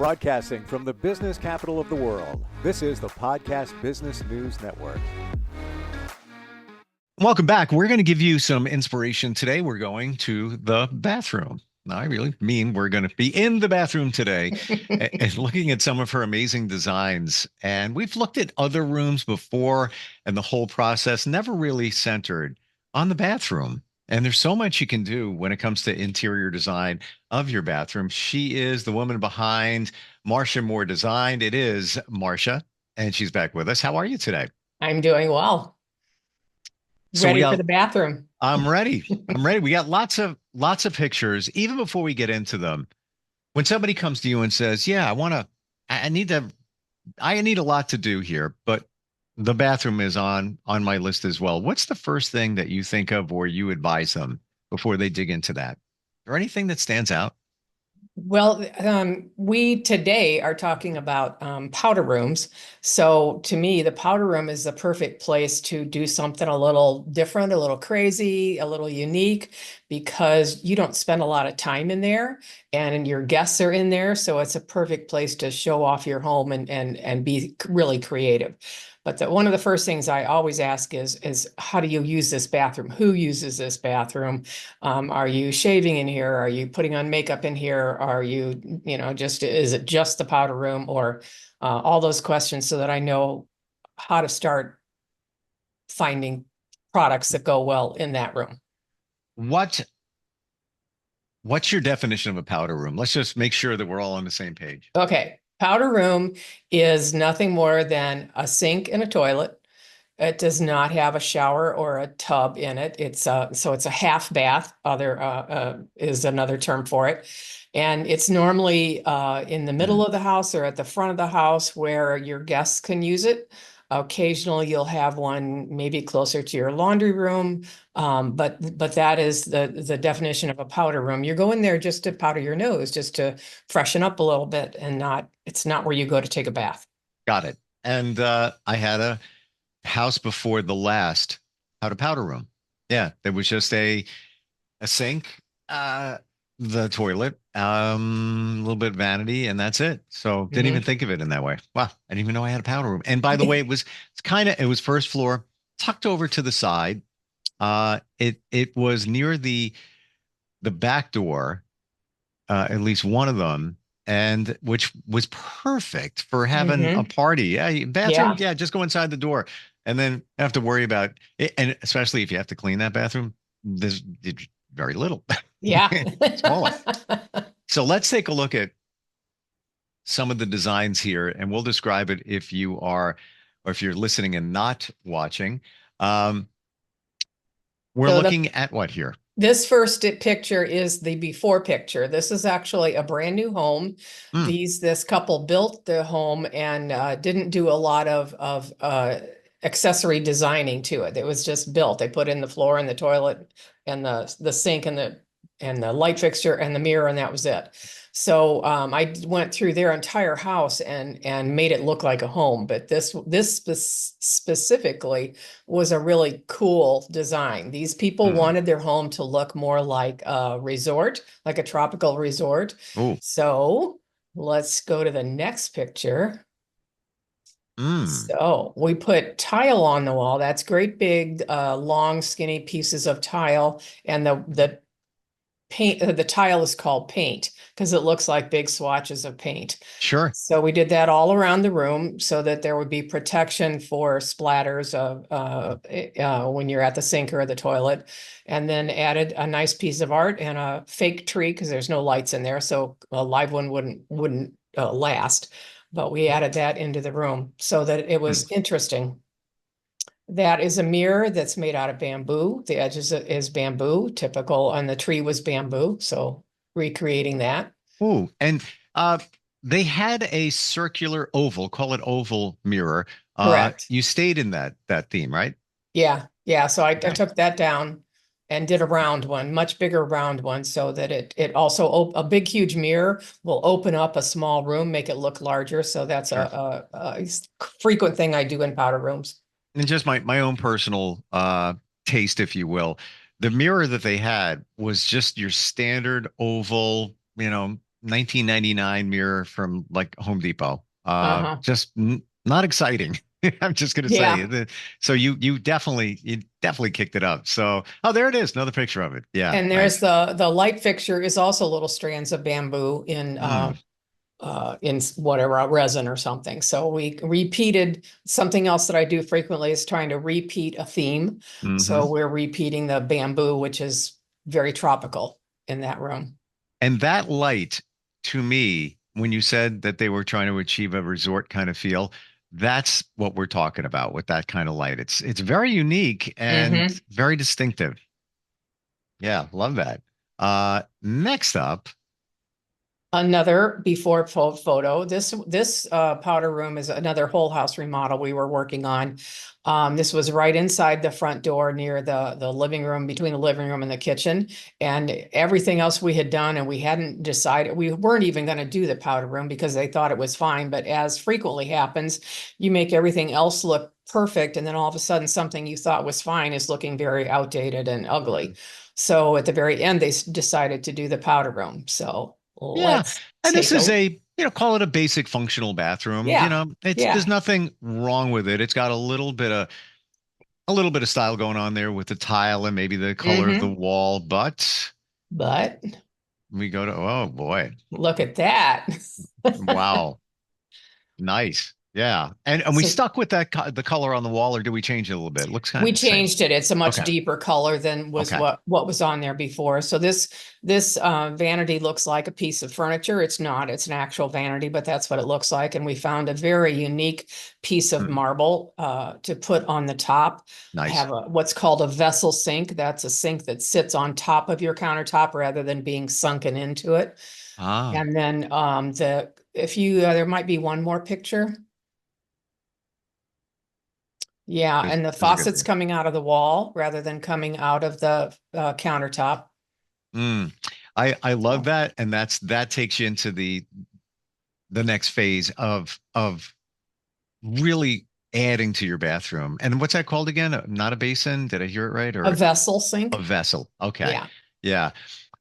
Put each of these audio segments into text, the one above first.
Broadcasting from the business capital of the world, this is the Podcast Business News Network. Welcome back. We're going to give you some inspiration today. We're going to the bathroom. I really mean we're going to be in the bathroom today and looking at some of her amazing designs. And we've looked at other rooms before, and the whole process never really centered on the bathroom. And there's so much you can do when it comes to interior design of your bathroom. She is the woman behind Marcia Moore Design. It is Marcia, and she's back with us. How are you today? I'm doing well. Ready for the bathroom. I'm ready. I'm ready. We got lots of pictures. Even before we get into them, when somebody comes to you and says, "Yeah, I need a lot to do here, but the bathroom is on my list as well." What's the first thing that you think of or you advise them before they dig into that? Or anything that stands out? Well, we today are talking about powder rooms. So to me, the powder room is the perfect place to do something a little different, a little crazy, a little unique, because you don't spend a lot of time in there and your guests are in there. So it's a perfect place to show off your home and be really creative. But one of the first things I always ask is how do you use this bathroom? Who uses this bathroom? Are you shaving in here? Are you putting on makeup in here? Are you, is it just the powder room, or all those questions, so that I know how to start finding products that go well in that room. What's your definition of a powder room? Let's just make sure that we're all on the same page. Okay. Powder room is nothing more than a sink and a toilet. It does not have a shower or a tub in it. So it's a half bath. Is another term for it, and it's normally in the middle of the house or at the front of the house where your guests can use it. Occasionally, you'll have one maybe closer to your laundry room, but that is the definition of a powder room. You go in there just to powder your nose, just to freshen up a little bit, and it's not where you go to take a bath. Got it. And I had a house before the last had a powder room. Yeah, there was just a sink, the toilet, a little bit of vanity, and that's it. So didn't even think of it in that way. Wow, I didn't even know I had a powder room. And by the way, it was first floor, tucked over to the side. It was near the back door, at least one of them, and which was perfect for having a party. Yeah, bathroom. Yeah, just go inside the door, and then have to worry about it. And especially if you have to clean that bathroom, there's very little. Yeah. Smaller. So let's take a look at some of the designs here, and we'll describe it if you're listening and not watching. We're looking at what here? This first picture is the before picture. This is actually a brand new home. This couple built the home and didn't do a lot of accessory designing to it. It was just built. They put in the floor and the toilet and the sink and the light fixture and the mirror, and that was it. So I went through their entire house and made it look like a home. But this specifically was a really cool design. These people wanted their home to look more like a resort, like a tropical resort. Ooh. So let's go to the next picture. So we put tile on the wall. That's great big, long, skinny pieces of tile, and the paint. The tile is called paint because it looks like big swatches of paint. Sure. So we did that all around the room so that there would be protection for splatters of when you're at the sink or the toilet, and then added a nice piece of art and a fake tree because there's no lights in there, so a live one wouldn't last. But we added that into the room so that it was interesting. That is a mirror that's made out of bamboo. The edges is bamboo, typical, and the tree was bamboo. So recreating that. Ooh, and they had a circular oval, call it oval mirror. Correct. You stayed in that theme, right? Yeah. So I took that down and did a round one, much bigger round one, so that it also, a big, huge mirror will open up a small room, make it look larger. So that's a frequent thing I do in powder rooms. And just my own personal taste, if you will, the mirror that they had was just your standard oval, 1999 mirror from like Home Depot. Uh-huh. Just not exciting. I'm just gonna say Yeah. it. So you definitely kicked it up. So oh, there it is, another picture of it. Yeah, And there's nice. the light fixture is also little strands of bamboo Mm, in whatever resin or something. So we repeated something else that I do frequently is trying to repeat a theme. hmm So we're repeating the bamboo, which is very tropical in that room. And that light, to me, when you said that they were trying to achieve a resort kind of feel, that's what we're talking about with that kind of light. It's very unique and Hmm. very distinctive. Yeah, love that. Next up, Another before photo. This powder room is another whole house remodel we were working on. This was right inside the front door near the living room, between the living room and the kitchen. And everything else we had done, and we hadn't decided, we weren't even going to do the powder room because they thought it was fine. But as frequently happens, you make everything else look perfect, and then all of a sudden something you thought was fine is looking very outdated and ugly. So at the very end, they decided to do the powder room. So yeah, let's and this take is a, call it a basic functional bathroom. yeah, There's yeah. nothing wrong with it. It's got a little bit of style going on there with the tile and maybe the color of the Hmm. wall, but But we go to, oh boy, look at that. wow. Nice. Yeah. And we So stuck with the color on the wall, or do we change it a little bit? It looks kind we of the same. changed it. It's a much Okay. deeper color than was Okay. what was on there before. So this vanity looks like a piece of furniture. It's not. It's an actual vanity, but that's what it looks like. And we found a very unique piece of Hmm. marble to put on the top. I Nice. have what's called a vessel sink. That's a sink that sits on top of your countertop rather than being sunken into it. Ah, And then if you there might be one more picture. Yeah, and the there's a good faucet's view. coming out of the wall rather than coming out of the countertop. Mm. I love So, that. And that takes you into the next phase of really adding to your bathroom. And what's that called again? Not a basin? Did I hear it right? a Or vessel a sink. vessel? Okay. Yeah. Yeah.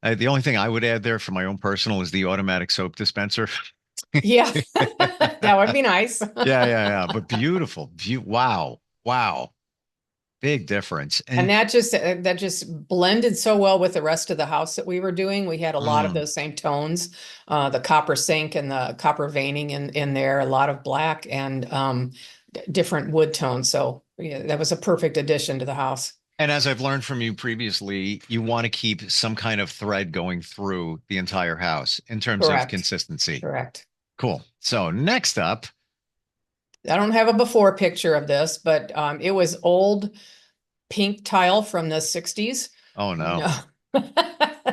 The only thing I would add there for my own personal is the automatic soap dispenser. Yeah. That would be nice. Yeah, yeah, yeah. But beautiful. Wow. Wow. Big difference. And And that just blended so well with the rest of the house that we were doing. We had a lot of mm, those same tones, the copper sink and the copper veining in there, a lot of black and different wood tones. So yeah, that was a perfect addition to the house. and as I've learned from you previously, you want to keep some kind of thread going through the entire house in terms of Correct. consistency. Correct. Cool. So next up, I don't have a before picture of this, but it was old pink tile from the 60s. oh no. No.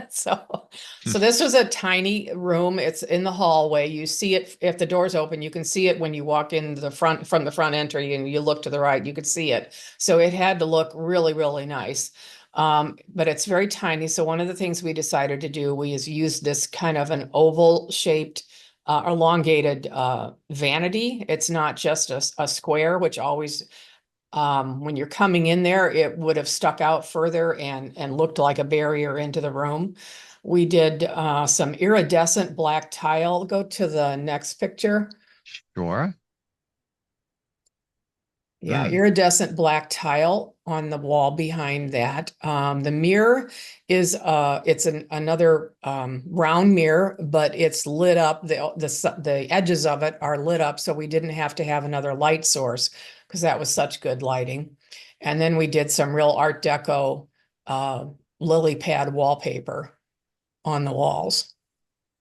So, so this was a tiny room. It's in the hallway. You see it if the door's open, you can see it when you walk in the front from the front entry and you look to the right, you could see it. So it had to look really, really nice. But it's very tiny. So one of the things we decided to do, we is use this kind of an oval shaped elongated vanity. It's not just a square, which always when you're coming in there, it would have stuck out further and looked like a barrier into the room. We did some iridescent black tile. Go to the next picture. Sure. Yeah, Mm, iridescent black tile on the wall behind that. The mirror is it's another round mirror, but it's lit up. The edges of it are lit up, so we didn't have to have another light source because that was such good lighting. And then we did some real Art Deco uh, lily pad wallpaper on the walls.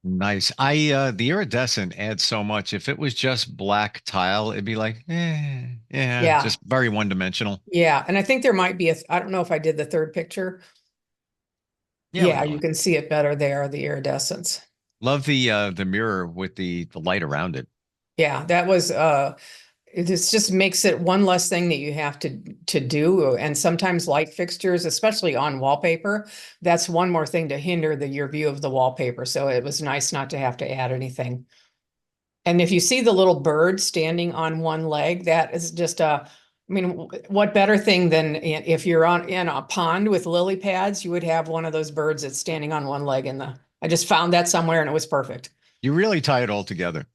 nice. The iridescent adds so much. If it was just black tile, it'd be like, yeah, Yeah, just very one dimensional. yeah. And I think there might be I don't know if I did the third picture. Yeah, we Yeah, can you look. can see it better there, the iridescence. Love the mirror with the light around it. Yeah, that was it just makes it one less thing that you have to do. And sometimes light fixtures, especially on wallpaper, that's one more thing to hinder your view of the wallpaper. So it was nice not to have to add anything. And if you see the little bird standing on one leg, that is just I mean, what better thing than if you're on in a pond with lily pads, you would have one of those birds that's standing on one leg in the, I just found that somewhere and it was perfect. You really tie it all together.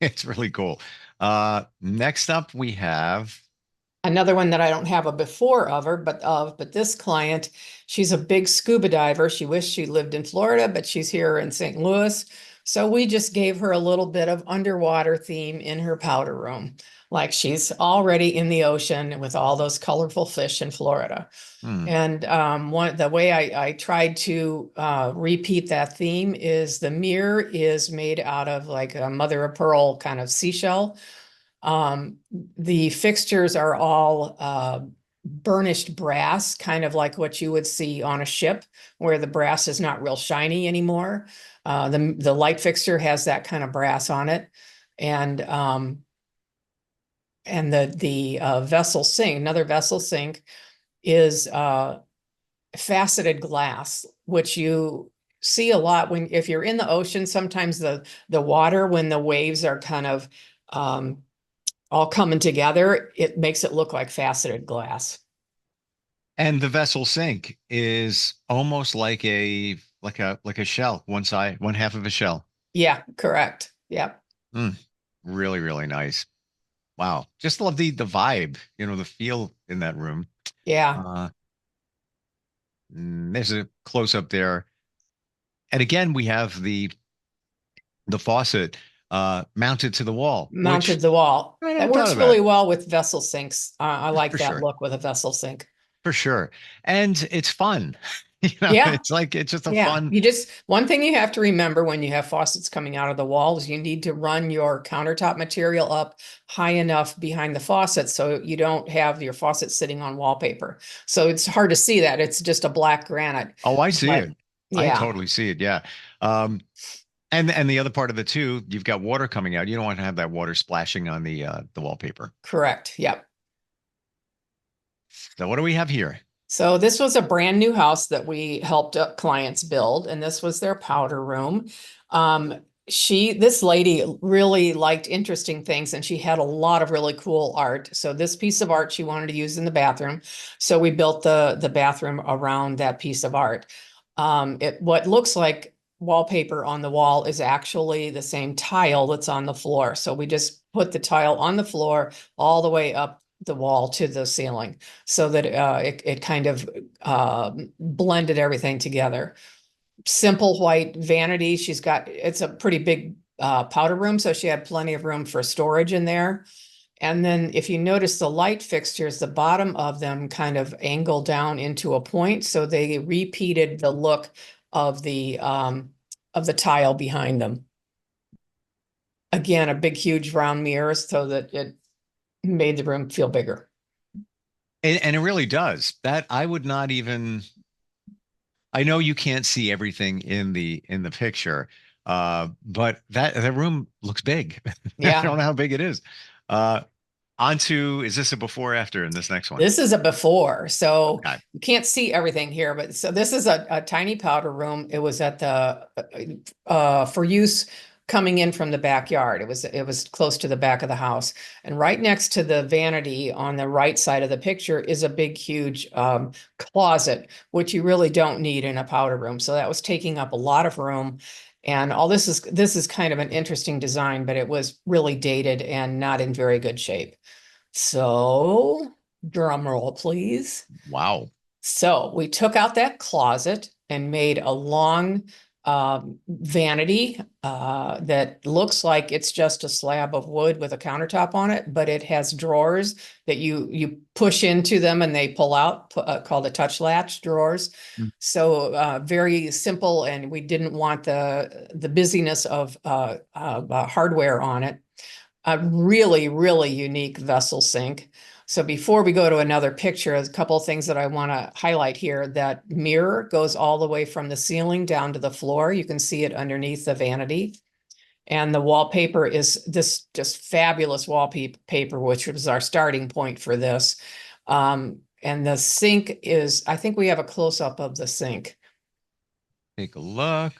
It's really cool. Next up we have, Another one that I don't have a before of her, but this client, she's a big scuba diver. She wished she lived in Florida, but she's here in St. Louis. So we just gave her a little bit of underwater theme in her powder room. Like she's already in the ocean with all those colorful fish in Florida. hmm, And the way I tried to repeat that theme is the mirror is made out of like a mother of pearl kind of seashell. The fixtures are all burnished brass, kind of like what you would see on a ship, where the brass is not real shiny anymore. The light fixture has that kind of brass on it, and the vessel sink, another vessel sink, is faceted glass, which you see a lot when if you're in the ocean. Sometimes the water, when the waves are kind of all coming together, it makes it look like faceted glass. and the vessel sink is almost like a shell, one side, one half of a shell. Yeah, correct. Yep. Mm, really, really nice. Wow. Just love the vibe, the feel in that room. Yeah. Uh, there's a close up there. And again, we have the faucet mounted to the wall, Mounted which the wall. I That hadn't thought works of really that. well with vessel sinks. I like For that sure. look with a vessel sink. For sure. And it's fun. Yeah. It's like it's just a Yeah. fun. One thing you have to remember when you have faucets coming out of the walls, you need to run your countertop material up high enough behind the faucet so you don't have your faucet sitting on wallpaper. So it's hard to see that. It's just a black granite. Oh, I see But it. I yeah, totally see it. Yeah. Um, and the other part of it too, you've got water coming out. You don't want to have that water splashing on the wallpaper. correct. Yep. So what do we have here? So this was a brand new house that we helped clients build, and this was their powder room. This lady really liked interesting things, and she had a lot of really cool art. So this piece of art she wanted to use in the bathroom. So we built the bathroom around that piece of art. What looks like wallpaper on the wall is actually the same tile that's on the floor. So we just put the tile on the floor all the way up the wall to the ceiling, so that it kind of blended everything together. Simple white vanity. It's a pretty big powder room, so she had plenty of room for storage in there. And then if you notice the light fixtures, the bottom of them kind of angle down into a point, so they repeated the look of the tile behind them. Again, a big, huge round mirror so that it made the room feel bigger. And it really does. That I would not even. I know you can't see everything in the picture, but that room looks big. I Yeah. don't know how big it is. Uh, is this a before or after in this next one? This is a before, so Okay. you can't see everything here, but so this is a tiny powder room. It was at the for use coming in from the backyard. It was close to the back of the house, and right next to the vanity on the right side of the picture is a big, huge closet, which you really don't need in a powder room. So that was taking up a lot of room. And all this is kind of an interesting design, but it was really dated and not in very good shape. So, drum roll, please. Wow. So we took out that closet and made a long vanity that looks like it's just a slab of wood with a countertop on it, but it has drawers that you push into them and they pull out, called a touch latch drawers. Mm. So very simple, and we didn't want the busyness of hardware on it. A really, really unique vessel sink. So before we go to another picture, there's a couple of things that I want to highlight here. That mirror goes all the way from the ceiling down to the floor. You can see it underneath the vanity. And the wallpaper is this just fabulous wallpaper, which was our starting point for this. And the sink is, I think we have a close-up of the sink. Take a look.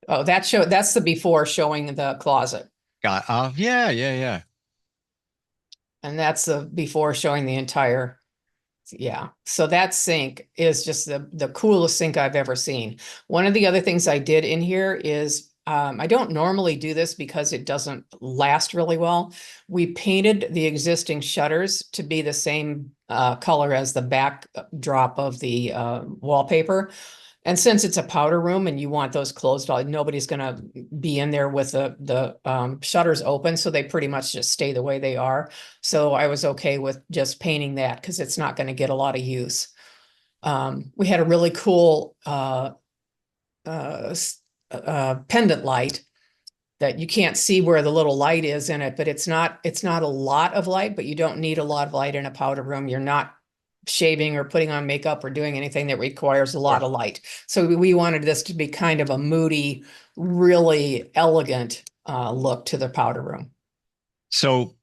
Oh, that's the before showing the closet. Got yeah, yeah, yeah. And that's the before showing the entire, yeah. So that sink is just the coolest sink I've ever seen. One of the other things I did in here is I don't normally do this because it doesn't last really well. We painted the existing shutters to be the same color as the backdrop of the wallpaper. And since it's a powder room and you want those closed, nobody's gonna be in there with the shutters open, so they pretty much just stay the way they are. So I was okay with just painting that because it's not gonna get a lot of use. We had a really cool pendant light that you can't see where the little light is in it, but it's not a lot of light, but you don't need a lot of light in a powder room. You're not shaving or putting on makeup or doing anything that requires a lot of light. So we wanted this to be kind of a moody, really elegant look to the powder room. So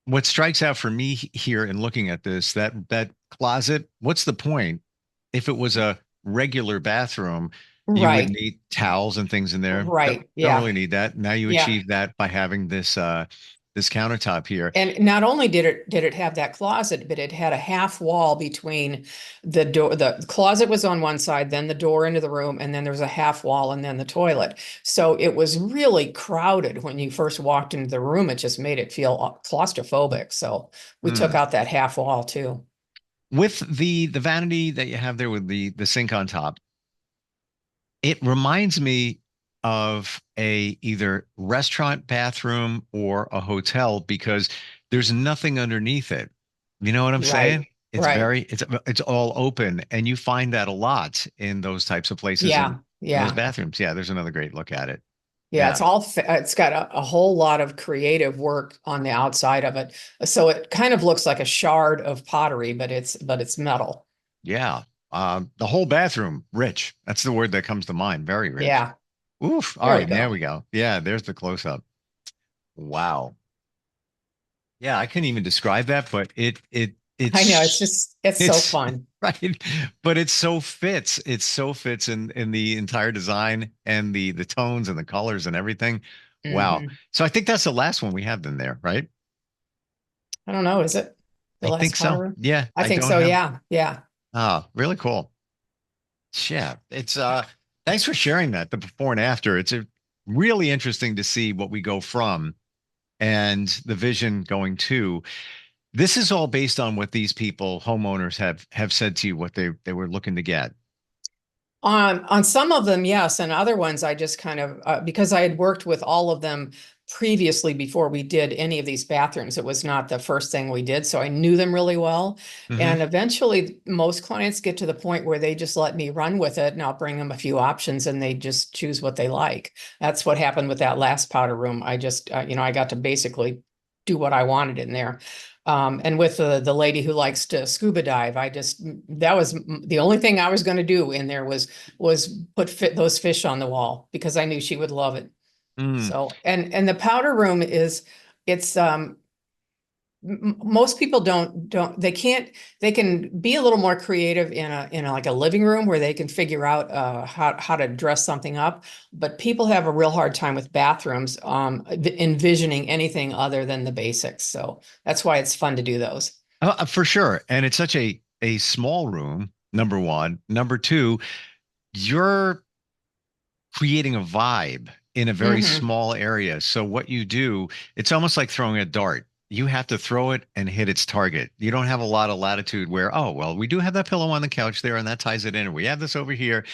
what strikes out for me here in looking at this, that closet, what's the point? If it was a regular bathroom, you would Right, need towels and things in there. right, Don't yeah, really need that. Now you yeah. achieve that by having this countertop here. And not only did it have that closet, but it had a half wall between the door. The closet was on one side, then the door into the room, and then there was a half wall, and then the toilet. So it was really crowded when you first walked into the room. It just made it feel claustrophobic. So we took Hmm. out that half wall too. With the vanity that you have there with the sink on top, it reminds me of a either restaurant bathroom or a hotel because there's nothing underneath it. You know what I'm saying? Right, right. It's all open, and you find that a lot in those types of places and Yeah, in those yeah. bathrooms. Yeah, there's another great look at it. Yeah, Yeah. it's all, it's got a whole lot of creative work on the outside of it. So it kind of looks like a shard of pottery, but it's metal. Yeah. The whole bathroom, rich. That's the word that comes to mind. Very rich. Yeah, Oof. All there we right, there go. we go. Yeah, there's the close up. Wow. Yeah, I couldn't even describe that, but I know, it's it's so it's fun. right, but it so fits. It so fits in the entire design and the tones and the colors and everything. Wow. Hmm. So I think that's the last one we have in there, right? I don't know, is it the I last think so. powder room? Yeah, I I think don't so, have. yeah, yeah. Ah, really cool. Yeah, it's thanks for sharing that, the before and after. It's a really interesting to see what we go from and the vision going to. This is all based on what these people, homeowners, have said to you, what they were looking to get. On some of them, yes, and other ones I just kind of because I had worked with all of them previously before we did any of these bathrooms. It was not the first thing we did, so I knew them really well. Hmm. And eventually, most clients get to the point where they just let me run with it, and I'll bring them a few options, and they just choose what they like. That's what happened with that last powder room. I just, I got to basically do what I wanted in there. And with the lady who likes to scuba dive, that was the only thing I was going to do in there was put those fish on the wall because I knew she would love it. Mm. So, and the powder room it's most people don't they can't they can be a little more creative in a like a living room where they can figure out how to dress something up, but people have a real hard time with bathrooms envisioning anything other than the basics. So that's why it's fun to do those. For sure. And it's such a small room, number one. Number two, you're creating a vibe in a very Hmm. small area. So what you do, it's almost like throwing a dart. You have to throw it and hit its target. You don't have a lot of latitude where, oh, well, we do have that pillow on the couch there and that ties it in. And we have this over here.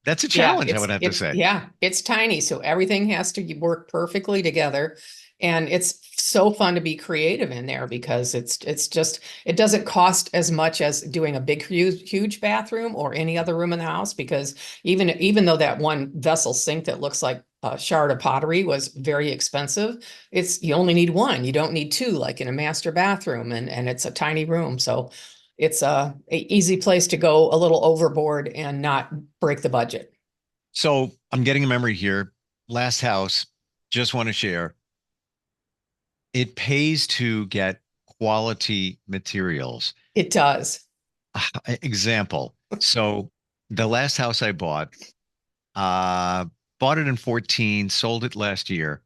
That's a Yeah, challenge, I would have to say. it's tiny, so everything has to work perfectly together. And it's so fun to be creative in there because it's just it doesn't cost as much as doing a big huge bathroom or any other room in the house because even though that one vessel sink that looks like a shard of pottery was very expensive, it's you only need one. You don't need two like in a master bathroom and it's a tiny room. So it's a easy place to go a little overboard and not break the budget. So I'm getting a memory here. Last house, just want to share. It pays to get quality materials. It does. Example. So the last house I uh, bought it in 14, sold it last year.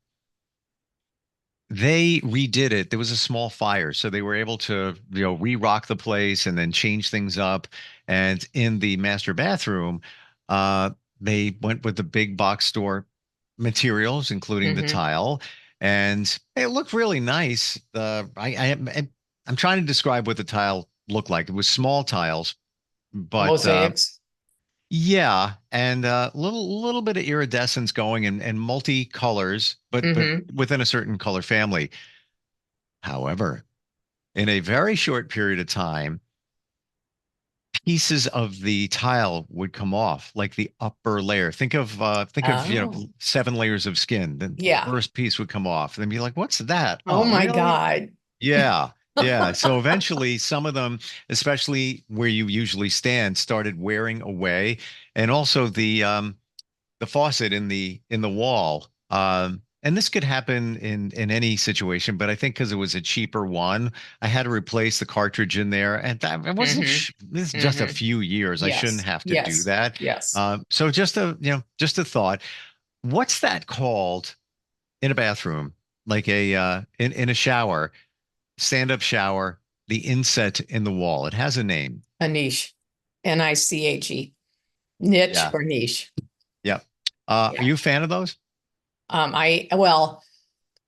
They redid it. There was a small fire, so they were able to, re-rock the place and then change things up. And in the master bathroom, they went with the big box store. materials, including the Mm-hmm. tile, and it looked really nice. I'm trying to describe what the tile looked like. It was small tiles, but Mosaics. yeah, and a little bit of iridescence going and multi-colors, but Mm-hmm. within a certain color family. However, in a very short period of time, pieces of the tile would come off, like the upper layer. Think of Oh, 7 layers of skin. Then the yeah. first piece would come off, and then be like, "What's that? Oh Oh, my really? God. Yeah, yeah." So eventually, some of them, especially where you usually stand, started wearing away, and also the faucet in the wall. And this could happen in any situation, but I think because it was a cheaper one, I had to replace the cartridge in there, and that it wasn't. Mm-hmm. This is just a Mm-hmm. few years. I shouldn't Yes. have to do Yes. that. Yes. So just a thought. What's that called in a bathroom, like in a shower, stand up shower, the inset in the wall? It has a name. A niche. Niche. Niche Yeah. or niche. Yeah. Are Yeah. you a fan of those? Well,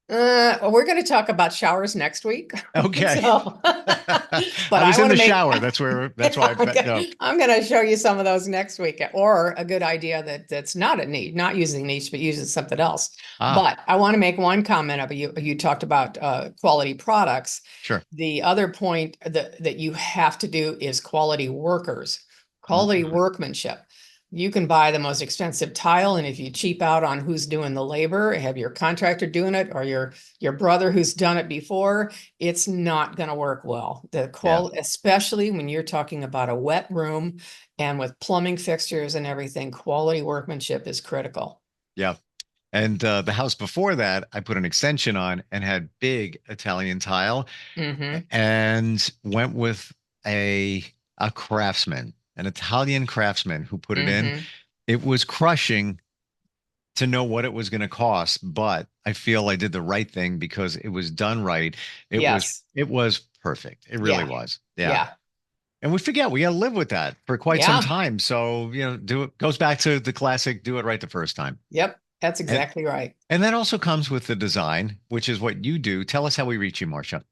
we're going to talk about showers next week. Okay. So, but I I was in want the to make, shower. That's why no. I'm going to show you some of those next week, or a good idea that's not a niche, not using niche, but using something else. Ah, But I want to make one comment about you talked about quality products. sure. The other point that you have to do is quality workers, quality Mhm. workmanship. You can buy the most expensive tile, and if you cheap out on who's doing the labor, have your contractor doing it or your brother who's done it before, it's not going to work well. The Yeah. quality, especially when you're talking about a wet room and with plumbing fixtures and everything, quality workmanship is critical. Yeah. And the house before that, I put an extension on and had big Italian tile Mm-hmm. and went with a a craftsman, an Italian craftsman who put it in. Mm-hmm. It was crushing to know what it was going to cost, but I feel I did the right thing because it was done right. It was Yes. it was perfect. It really Yeah. was. Yeah. Yeah. And we forget we got to live with that for quite some Yeah. time. So, do it goes back to the classic, do it right the first time. Yep. That's And exactly right. and that also comes with the design, which is what you do. Tell us how we reach you, Marcia.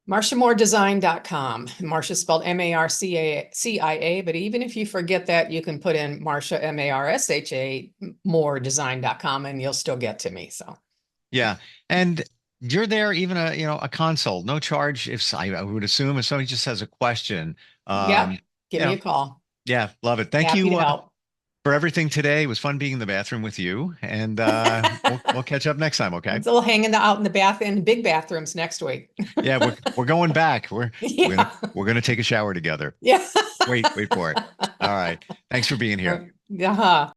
MarciaMooreDesign.com. Marcia spelled Marcia, but even if you forget that, you can put in Marcia, Marsha, moredesign.com, and you'll still get to me. So, Yeah. And you're there, even a consult, no charge. I would assume if somebody just has a question, yep, give you me know, a call. yeah, love it. Thank Happy to you help. for everything today. It was fun being in the bathroom with you, and we'll catch up next time. Okay. Still hanging out in the bath in big bathrooms next week. Yeah, we're going back. We're gonna Yeah. we're gonna take a shower together. Yeah. Wait for it. All right. Thanks for being here. Uh-huh.